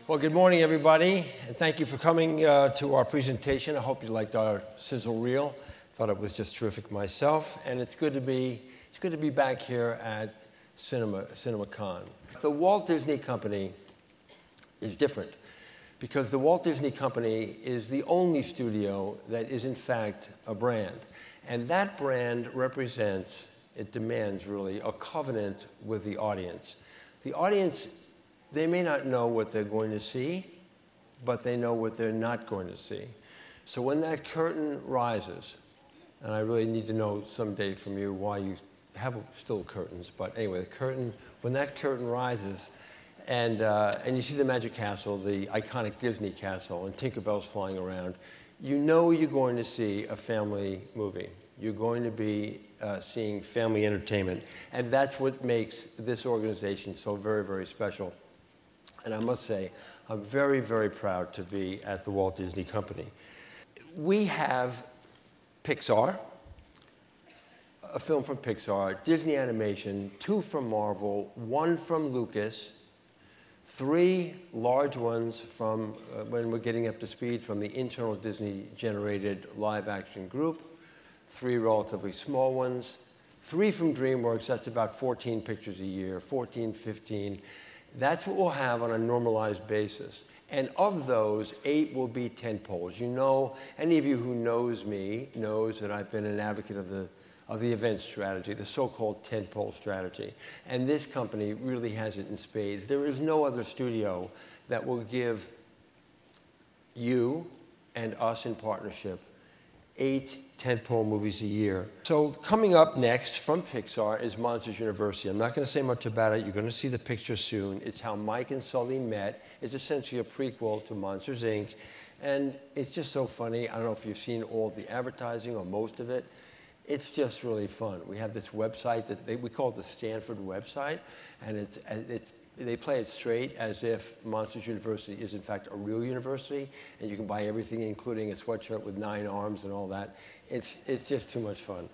Well, good morning, everybody, and thank you for coming to our presentation. I hope you liked our sizzle reel. Thought it was just terrific myself, and it's good to be back here at CinemaCon. The Walt Disney Company is different because the Walt Disney Company is the only studio that is in fact a brand, and that brand represents, it demands really, a covenant with the audience. The audience, they may not know what they're going to see, but they know what they're not going to see. So when that curtain rises, and I really need to know someday from you why you have still curtains, but anyway, when that curtain rises, and you see the Magic Castle, the iconic Disney castle, and Tinkerbell's flying around, you know you're going to see a family movie. You're going to be seeing family entertainment, and that's what makes this organization so very, very special. And I must say, I'm very, very proud to be at the Walt Disney Company. We have Pixar, a film from Pixar, Disney Animation, 2 from Marvel, 1 from Lucas, 3 large ones from, when we're getting up to speed, from the internal Disney-generated live-action group, 3 relatively small ones, 3 from DreamWorks, that's about 14 pictures a year, 14, 15. That's what we'll have on a normalized basis. And of those, 8 will be tentpoles. You know, any of you who knows me knows that I've been an advocate of the event strategy, the so-called tentpole strategy. And this company really has it in spades. There is no other studio that will give you and us in partnership 8 tentpole movies a year. So coming up next from Pixar is Monsters University. I'm not going to say much about it. You're going to see the picture soon. It's how Mike and Sully met. It's essentially a prequel to Monsters, Inc. And it's just so funny. I don't know if you've seen all the advertising or most of it. It's just really fun. We have this website that we call it the Stanford website, and they play it straight as if Monsters University is in fact a real university, and you can buy everything, including a sweatshirt with 9 arms and all that. It's just too much fun.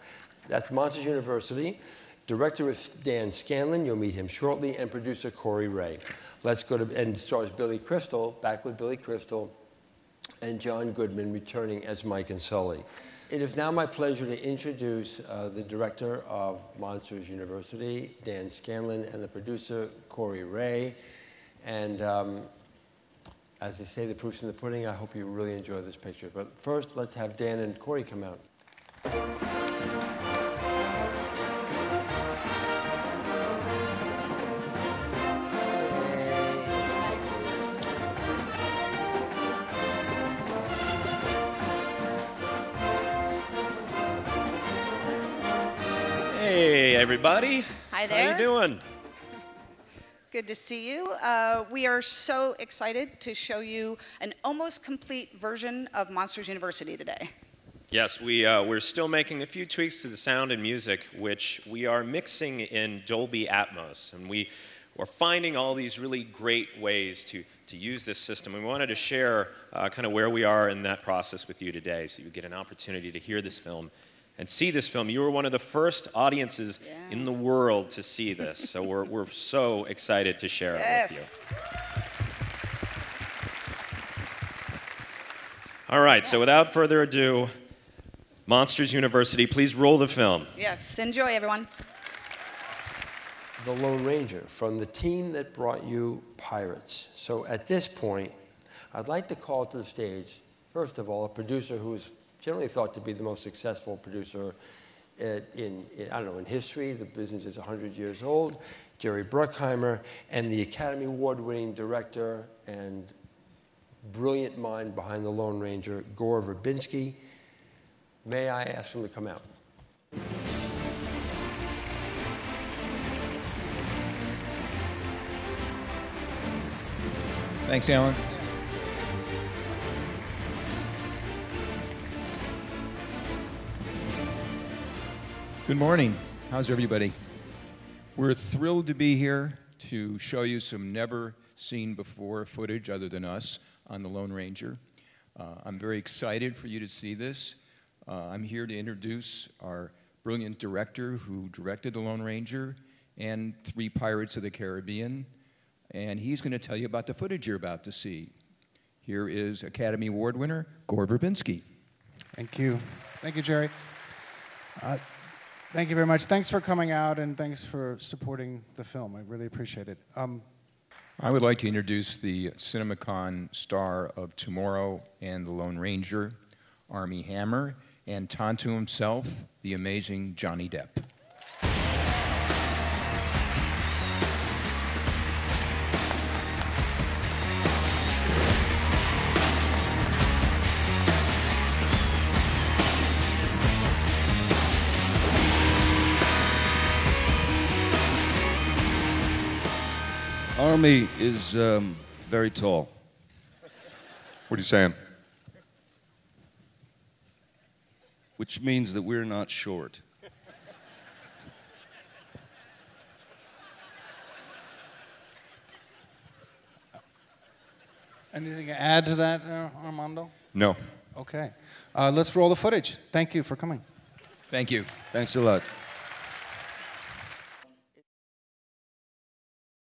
That's Monsters University. Director is Dan Scanlon, you'll meet him shortly, and producer Corey Ray. Let's go to, and stars Billy Crystal, back with Billy Crystal, and John Goodman returning as Mike and Sully. It is now my pleasure to introduce the director of Monsters University, Dan Scanlon, and the producer, Corey Ray. And as they say, the proof's in the pudding. I hope you really enjoy this picture. But first, let's have Dan and Corey come out. Hey, everybody. Hi there. How you doing? Good to see you. We are so excited to show you an almost complete version of Monsters University today. Yes, we're still making a few tweaks to the sound and music, which we are mixing in Dolby Atmos. And we're finding all these really great ways to use this system. We wanted to share kind of where we are in that process with you today, so you get an opportunity to hear this film and see this film. You were one of the first audiences in the world to see this, so we're so excited to share it with you. All right, so without further ado, Monsters University, please roll the film. Yes, enjoy, everyone. The Lone Ranger, from the team that brought you Pirates. So at this point, I'd like to call to the stage, first of all, a producer who is generally thought to be the most successful producer in history. The business is 100 years old. Jerry Bruckheimer, and the Academy Award-winning director and brilliant mind behind The Lone Ranger, Gore Verbinski. May I ask him to come out? Thanks, Alan. Good morning. How's everybody? We're thrilled to be here to show you some never-seen-before footage other than us on The Lone Ranger. I'm very excited for you to see this. I'm here to introduce our brilliant director who directed The Lone Ranger and 3 Pirates of the Caribbean. and he's going to tell you about the footage you're about to see. Here is Academy Award winner Gore Verbinski. Thank you. Thank you, Jerry. Thank you very much. Thanks for coming out, and thanks for supporting the film. I really appreciate it. I would like to introduce the CinemaCon star of Tomorrow and The Lone Ranger, Armie Hammer, and Tonto himself, the amazing Johnny Depp. Armie is very tall. What are you saying? Which means that we're not short. Anything to add to that, Armando? No. Okay. Let's roll the footage. Thank you for coming. Thank you. Thanks a lot.